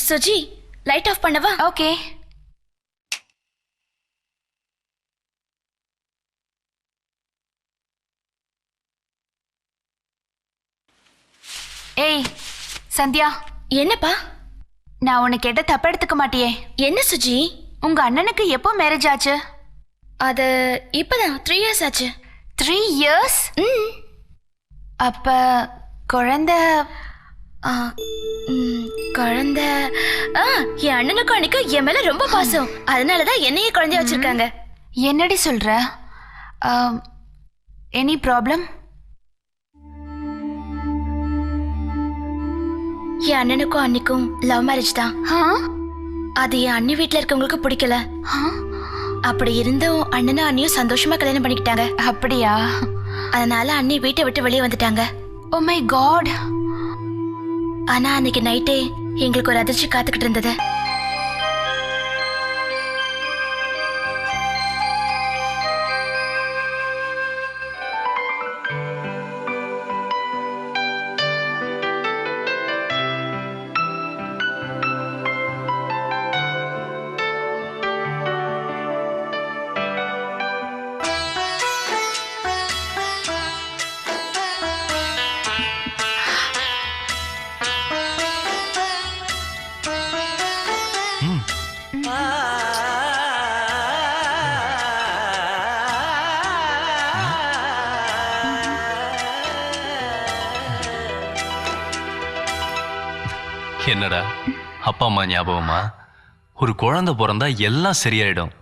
Suji light off பண்ணவா? Okay. ஏய் சந்தியா. என்னப்பா? நான் உன்னை கேட்ட தப்ப எடுத்துக்க மாட்டியே? என்ன சுஜி? உங்க அண்ணனுக்கு எப்போ மேரேஜ் ஆச்சு? அது இப்பதான் 3 years ஆச்சு. 3 years? அப்ப குழந்தை குழந்தை என் அண்ணனுக்கும் அன்னைக்கு என் மேல ரொம்ப பாசம். அதனாலதான் என்னையே குழந்தைய வச்சிருக்காங்க. என்னடி சொல்ற? Any problem? என் அண்ணனுக்கும் அன்னைக்கும் லவ் மேரேஜ் தான். அது என் அண்ணி வீட்டுல இருக்கவங்களுக்கு பிடிக்கல. அப்படி இருந்தும் அண்ணனும் அண்ணியும் சந்தோஷமா கல்யாணம் பண்ணிக்கிட்டாங்க. அப்படியா? அதனால அண்ணி வீட்டை விட்டு வெளியே வந்துட்டாங்க. Oh my god. ஆனா அன்னைக்கு நைட்டே எங்களுக்கு ஒரு அதிர்ச்சி காத்துக்கிட்டு இருந்தது. என்னடா அப்பா அம்மா ஞாபகமா? ஒரு குழந்தை பிறந்தா எல்லாம் சரியாயிடும்.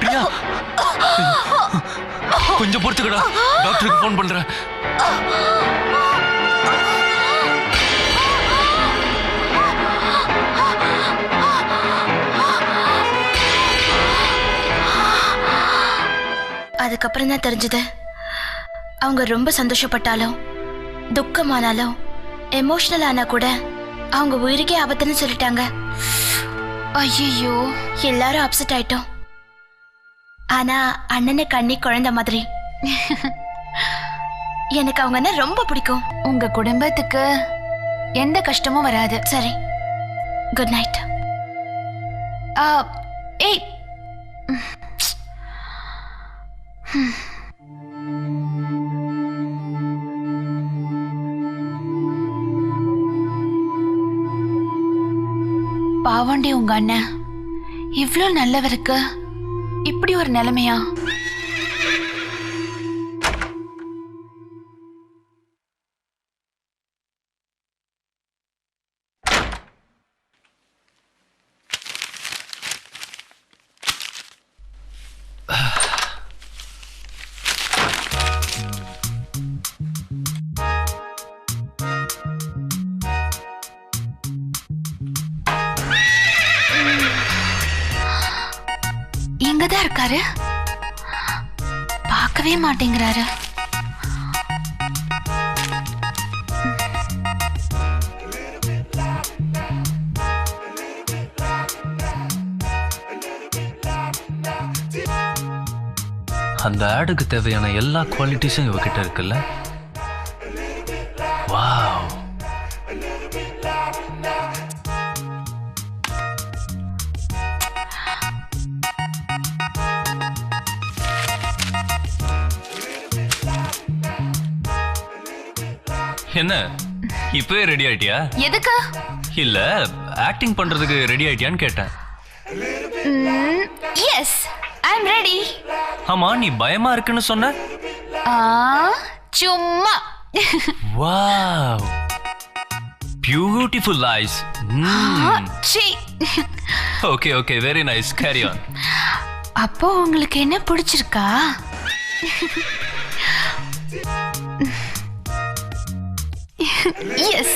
பிரியா கொஞ்சம் பொறுத்துக்கடா, டாக்டருக்கு போன் பண்றேன். அதுக்கப்புறம் தான் தெரிஞ்சது அவங்க ரொம்ப சந்தோஷப்பட்டாலும் துக்கமானாலும் எமோஷனல் ஆனா கூட அவங்க உயிருக்கே ஆபத்துன்னு சொல்லிட்டாங்க. ஐயோ, எல்லாரும் அப்செட் ஆயிட்டோம். ஆனா அண்ணனுக்கு அண்ணி குழந்தை மாதிரி. எனக்கு அவங்க ரொம்ப பிடிக்கும். உங்க குடும்பத்துக்கு எந்த கஷ்டமும் வராது. சரி, குட் நைட். ஏய் பாவண்டி உங்க அண்ணன் இவ்ளோ நல்லவருக்கு இப்படி ஒரு நிலைமையா? இங்கதான் இருக்காரு, பார்க்கவே மாட்டேங்கிறாரு. அந்த ஆடுக்கு தேவையான எல்லா குவாலிட்டிஸும் இவகிட்ட இருக்குல்ல. வாவ். என்ன இப்பவே ரெடி ஆயிட்டியா? எதுக்கு? இல்ல ஆக்டிங் பண்றதுக்கு ரெடி ஆயிட்டியான்னு கேட்டேன். Yes, I am ready. ஆமா, நீ பயமா இருக்குன்னு சொன்ன. சும்மா. Wow, beautiful eyes. Okay okay, very nice, carry on. அப்போ உங்களுக்கு என்ன பிடிச்சிருக்கா? எஸ்.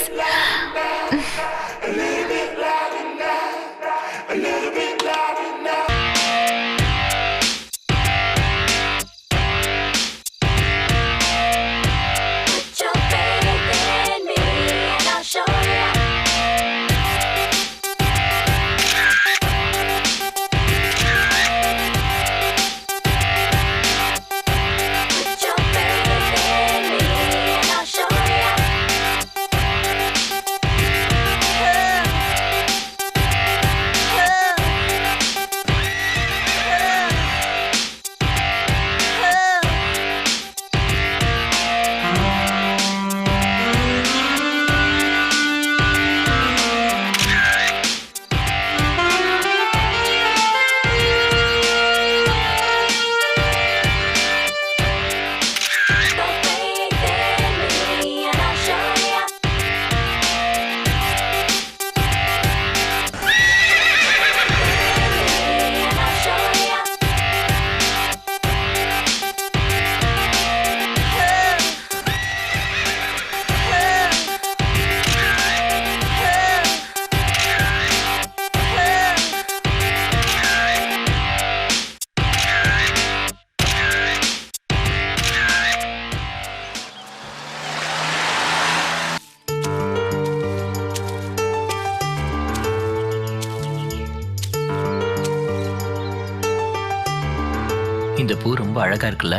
இந்த பூ ரொம்ப அழகா இருக்குல்ல?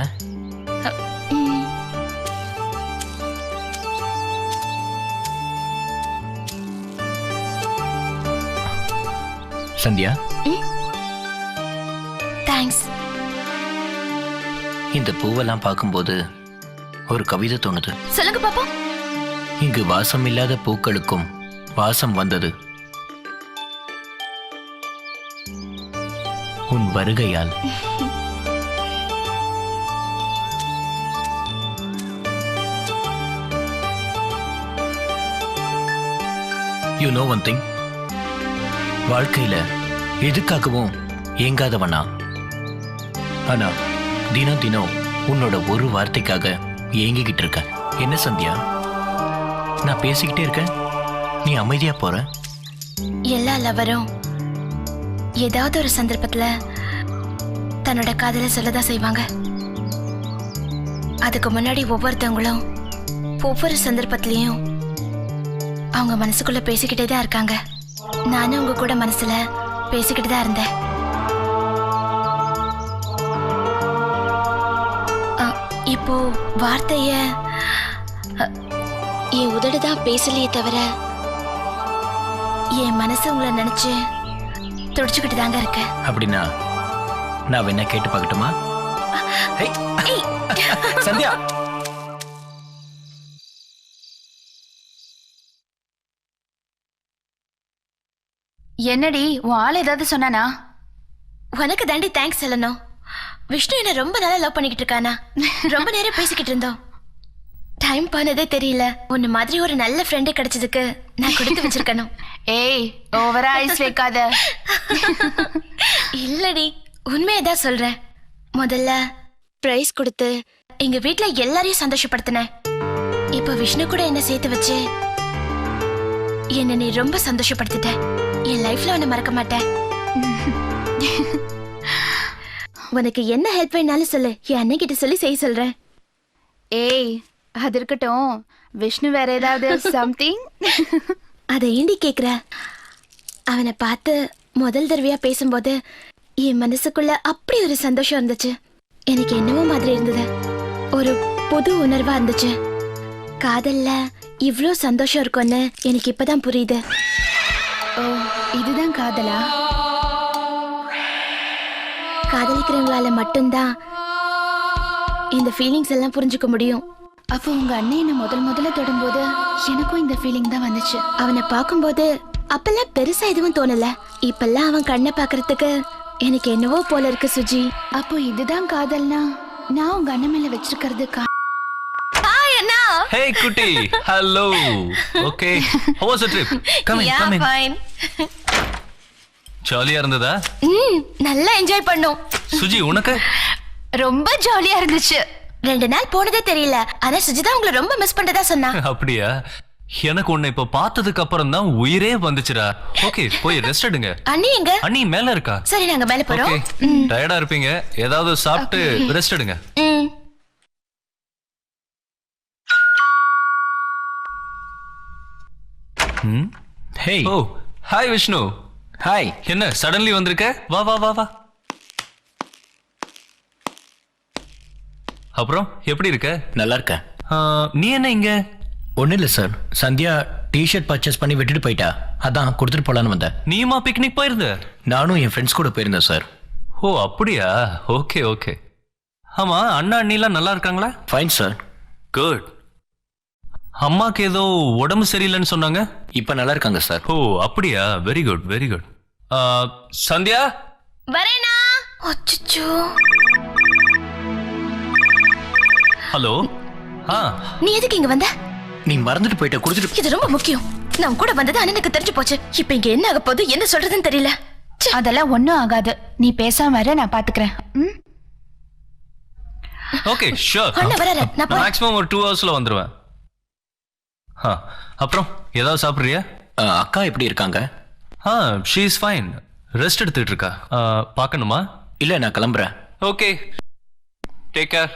சந்தியா, தேங்க்ஸ். இந்த பூவெல்லாம் பார்க்கும்போது ஒரு கவிதை தோணுது. சொல்லுங்க பாப்பா. இங்கு வாசம் இல்லாத பூக்களுக்கும் வாசம் வந்தது உன் வருகையால். யூ நோ ஒன் திங், வாழ்க்கையில எதுக்காகவும் ஏங்காதவனா, ஆனா தினம் தினம் உன்னோட ஒரு வார்த்தைக்காக ஏங்கிக்கிட்டு இருக்க. என்ன சந்தியா, நான் பேசிக்கிட்டே இருக்கேன், நீ அமைதியா போற? எல்லா லவரும் ஏதாவது ஒரு சந்தர்ப்பத்துல தன்னோட காதலை சொல்லதான் செய்வாங்க. அதுக்கு முன்னாடி ஒவ்வொருத்தவங்களும் ஒவ்வொரு சந்தர்ப்பத்திலையும் அவங்க மனசுக்குள்ள பேசிக்கிட்டே தான் இருக்காங்க. நானும் உங்க கூட மனசுல பேசிக்கிட்டு தான் இருந்தேன். இப்போ வார்த்தைய என் உதடுதான் பேசலையே தவிர என் மனசு உங்களை நினைச்சு துடிச்சுக்கிட்டு தாங்க இருக்க. அப்படின்னா நான் என்ன கேட்டு பார்க்கட்டுமா? சந்தியா, என்னடி உன் ஆள் ஏதாவது சொன்னானா? உனக்கு தாண்டி தேங்க்ஸ் சொல்லணும். விஷ்ணு என்ன ரொம்ப நாளா லவ் பண்ணிக்கிட்டு இருக்கானா. ரொம்ப நேரம் பேசிக்கிட்டு இருந்தோம், டைம் போனதே தெரியல. உன்ன மாதிரி ஒரு நல்ல ஃப்ரெண்டு கிடைச்சதுக்கு நான் கொடுத்து வச்சிருக்கணும். ஏய், ஓவரா ஐஸ் வைக்காத. இல்லடி, உண்மையதான் சொல்றேன். முதல்ல பிரைஸ் கொடுத்து எங்க வீட்ல எல்லாரையும் சந்தோஷப்படுத்தினேன். இப்ப விஷ்ணு கூட என்ன சேர்த்து வச்சு என்ன நீ ரொம்ப சந்தோஷப்படுத்திட்ட. என் லைஃப்ல உன்னை மறக்க மாட்டேன். உனக்கு என்ன ஹெல்ப் வேணாலும் சொல்லு, என் அண்ணன் கிட்ட சொல்லி செய்ய சொல்றேன். ஏய், அது இருக்கட்டும், விஷ்ணு வேற ஏதாவது சம்திங்? அதை ஏண்டி கேக்குற? அவனை பார்த்து முதல் தடவையா பேசும்போது என் மனசுக்குள்ள அப்படி ஒரு சந்தோஷம் இருந்துச்சு. எனக்கு என்னவோ மாதிரி இருந்தது, ஒரு புது உணர்வா இருந்துச்சு. காதல்ல இவ்ளோ சந்தோஷம் இருக்கும்னு எனக்கு இப்பதான் புரியுது. ஓ, இதுதான் காதலா? காதலிக்கிறவங்களால மட்டும்தான் இந்த ஃபீலிங்ஸ் எல்லாம் புரிஞ்சுக்க முடியும். அப்போ உங்க அண்ணன் என்ன முதல்ல தொடும்போது எனக்கும் இந்த ஃபீலிங் தான் வந்துச்சு. அவனை பார்க்கும்போது அப்பெல்லாம் பெருசா எதுவும் தோணல. இப்பெல்லாம் அவன் கண்ணை பாக்குறதுக்கு எனக்கு என்னவோ போல இருக்கு சுஜி. அப்போ இதுதான் காதல்னா நான் உங்க அண்ணன் மேல வச்சிருக்கிறது Hey குட்டி, hello. Okay, how was the trip? Come in, come in. Fine. ஜாலியா இருந்ததா? நல்லா என்ஜாய் பண்ணோம். சுஜி, உனக்கு? ரொம்ப ஜாலியா இருந்துச்சு. 2 நாள் போனதே தெரியல. ஆனா சுஜிதா உங்களை ரொம்ப மிஸ் பண்றதா சொன்னா. அப்படியா? எனக்கு உன்னை இப்ப பார்த்ததுக்கு அப்புறம் தான் உயிரே வந்துச்சுடா. ஓகே, போய் ரெஸ்ட் எடுங்க. அண்ணி எங்க? அண்ணி மேல இருக்கா? சரி, நாங்க மேல போறோம். ஓகே, டயர்டா இருப்பீங்க, ஏதாவது சாப்பிட்டு ரெஸ்ட் எடுங்க. ஹே. ஓ, ஹாய் விஷ்ணு. ஹாய். என்ன சடன்லி வந்திருக்க? வா வா வா வா. அப்புறம் எப்படி இருக்க? நல்லா இருக்கேன். நீ என்ன இங்க? ஒன்றும் இல்லை சார், சந்தியா டிஷர்ட் பர்ச்சேஸ் பண்ணி விட்டுட்டு போயிட்டா, அதான் கொடுத்துட்டு போலான்னு வந்தேன். நீயுமா பிக்னிக் போயிருந்த? நானும் என் ஃப்ரெண்ட்ஸ் கூட போயிருந்தேன் சார். ஓ அப்படியா? Okay okay. ஆமா, அண்ணா அண்ணிலாம் நல்லா இருக்காங்களா? Fine sir. குட். அம்மாக்கு ஏதோ உடம்பு சரியில்லைன்னு சொன்னாங்க. இப்போ நல்லா இருக்காங்க சார். ஓ அப்படியா? Very good very good. Sandhya வரேனா? அச்சச்சோ. ஹலோ. நீ எதுக்கு இங்க வந்த? நீ மறந்துட்டு போயிட்ட, கொடுத்துட்டு. இது ரொம்ப முக்கியம். நான் கூட வந்தது அண்ணனுக்கு தெரிஞ்சு போச்சு. இப்போ இங்க என்ன ஆக போகுது, என்ன சொல்றதுன்னு தெரியல. அதெல்லாம் ஒன்னும் ஆகாது, நீ பேசாம வர, நான் பாத்துக்கிறேன். Okay sure. அண்ணா வராரு, நான் போறேன். மேக்ஸிமம் ஒரு 2 ஹவர்ஸ்ல வந்துருவேன். அப்புறம் ஏதாவது சாப்பிடுறியா? அக்கா எப்படி இருக்காங்க? ஷீ இஸ் ஃபைன், ரெஸ்ட் எடுத்துட்டு இருக்கா. பார்க்கணுமா? இல்லை, நான் கிளம்புறேன். Okay, take care.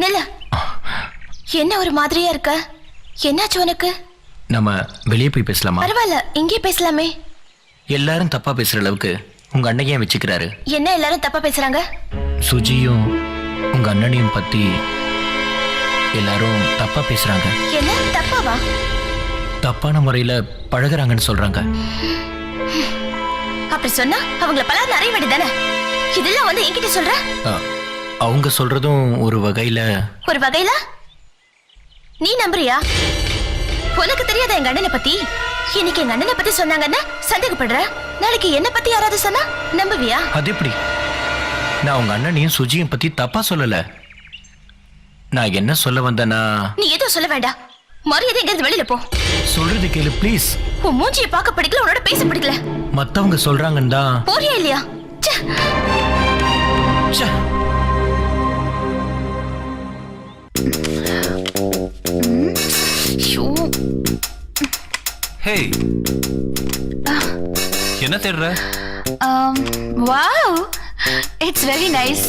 நில்ல. என்ன ஒரு மாதிரியா இருக்க? என்னாச்சு உனக்கு? நம்ம வெளியே போய் பேசலாமா? பரவாயில்ல, இங்கே பேசலாமே. எல்லாரும் தப்பா பேசுற அளவுக்கு உங்க அண்ணன் ஏன் வச்சுக்கிறாரு? என்ன எல்லாரும் தப்பா பேசுறாங்க? சுஜியும் உங்க அண்ணனையும் பத்தி எல்லாரும் தப்பா பேசுறாங்க. என்ன தப்பாவா? தப்பான முறையில பழகுறாங்கன்னு சொல்றாங்க. அப்படி சொன்னா அவங்கள பல நிறைய வேண்டியதானே. இதெல்லாம் வந்து என்கிட்ட சொல்ற? அவங்க சொல்றதும் ஒரு வகையில நீ நம்புறியா? உனக்கு தெரியாத எங்க அண்ணனை பத்தி? இன்னைக்கு எங்க அண்ணனை பத்தி சொன்னாங்கன்னா சந்தேகப்படுற. நாளைக்கு என்ன பத்தி யாராவது சொன்னா நம்புவியா? அது எப்படி? நான் உங்க அண்ணனையும் சுஜியும் பத்தி தப்பா சொல்லல. நான் என்ன சொல்ல வந்தேன்னா... நீ எதுவும் சொல்ல வேண்டாம். மரியாதை எங்க வெளியில போ. சொல்றது கேளு ப்ளீஸ். உன் மூஞ்சியை பார்க்க பிடிக்கல, உன்னோட பேச பிடிக்கல. மத்தவங்க சொல்றாங்கன்னு தான். போறியா இல்லையா? ஹே, என்ன தேடுற? Wow, it's very nice.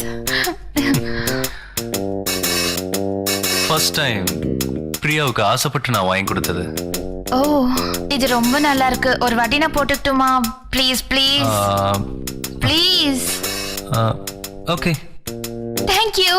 First time பிரியாவுக்கு ஆசைப்பட்டு நான் வாங்கி கொடுத்தது. ஓ, இது ரொம்ப நல்லா இருக்கு. ஒரு வாட்டி நான் போட்டுக்கிட்டுமா? Please please please. Okay, thank you.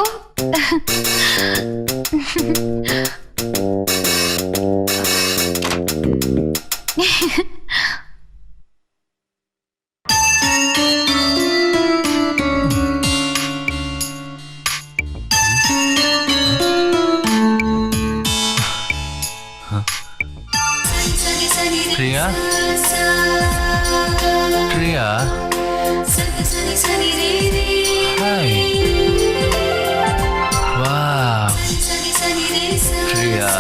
Priya, Priya, hi, wow, Priya,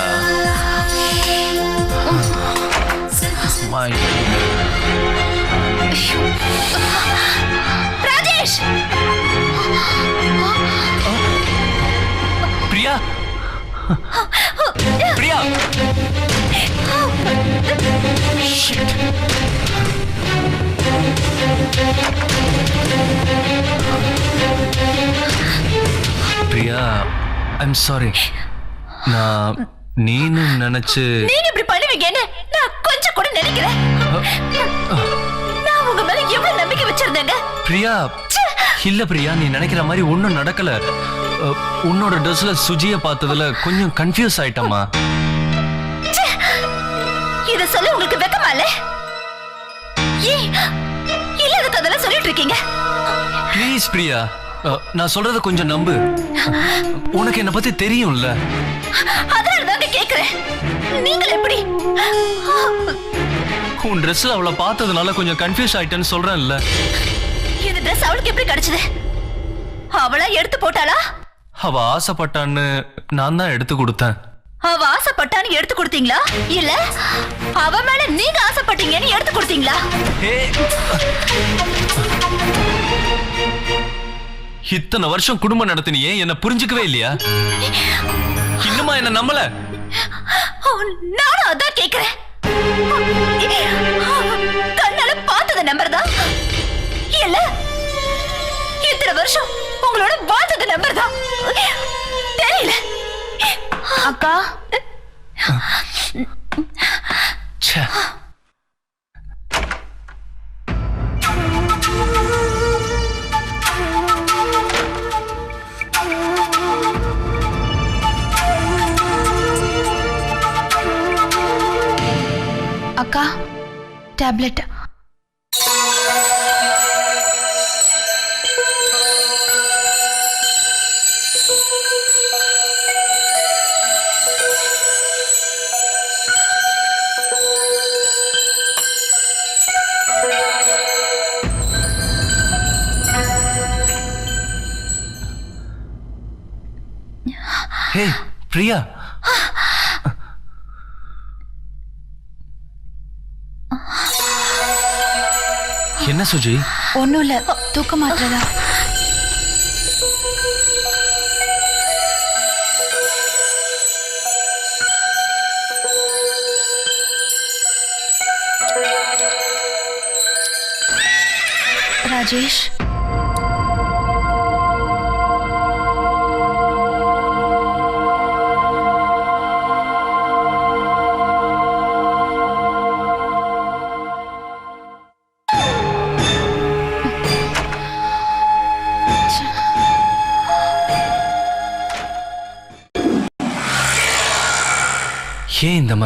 my Rajesh, Priya, Priya, shit. Priya, I'm sorry. நான் நீனு நினைச்சு... நீங்க இப்படி பண்ணுவீங்கன்னு நான் கொஞ்சம் கூட நினைக்கிறேன். நான் உங்க மேல எவ்வளவு நம்பிக்கை வச்சிருந்தேங்க. பிரியா, இல்ல பிரியா, நீ நினைக்கிற மாதிரி ஒண்ணும் நடக்கல. உன்னோட ட்ரெஸ்ல சுஜிய பார்த்ததுல கொஞ்சம் கன்ஃபியூஸ் ஆயிட்டமா. இத சொல்ல உங்களுக்கு வெக்கமா இல்ல? இல்லாத கதெல்லாம் சொல்லிட்டு இருக்கீங்க. ப்ளீஸ் பிரியா, நான் சொல்றத கொஞ்சம் நம்பு. உனக்கு என்ன பத்தி தெரியும்ல. அதனாலதாங்க கேக்குறேன். நீங்க எப்படி உன் ட்ரெஸ்ல அவளை பார்த்ததுனால கொஞ்சம் கன்ஃபியூஸ் ஆயிட்டேன்னு சொல்றேன்ல. இந்த ட்ரெஸ் அவளுக்கு எப்படி கிடைச்சது? அவளா எடுத்து போட்டாளா? அவ ஆசைப்பட்டான்னு நான் தான் எடுத்து கொடுத்தேன். அவ ஆசைப்பட்டான்னு எடுத்து கொடுத்தீங்களா? இல்ல அவ மேல நீங்க ஆசைப்பட்டீங்கன்னு எடுத்து கொடுத்தீங்களா? இத்தனை வருஷம் குடும்பம் நடத்தினியே, என்ன புரிஞ்சுக்கவே இல்லையா? இன்னுமா என்ன நம்பல? நானும் அதான் கேக்குறேன். கண்ணால பார்த்தத நம்பர் தான் இல்ல இத்தனை வருஷம் உங்களோட வாழ்ந்தத நம்பர் தான் தெரியல. அக்கா, அக்கா, டேப்லெட். ஹே பிரியா, என்ன சுஜி? ஒண்ணும் இல்ல, தூக்க மாட்டதா. ராஜேஷ், ஏன் இந்த மாதிரி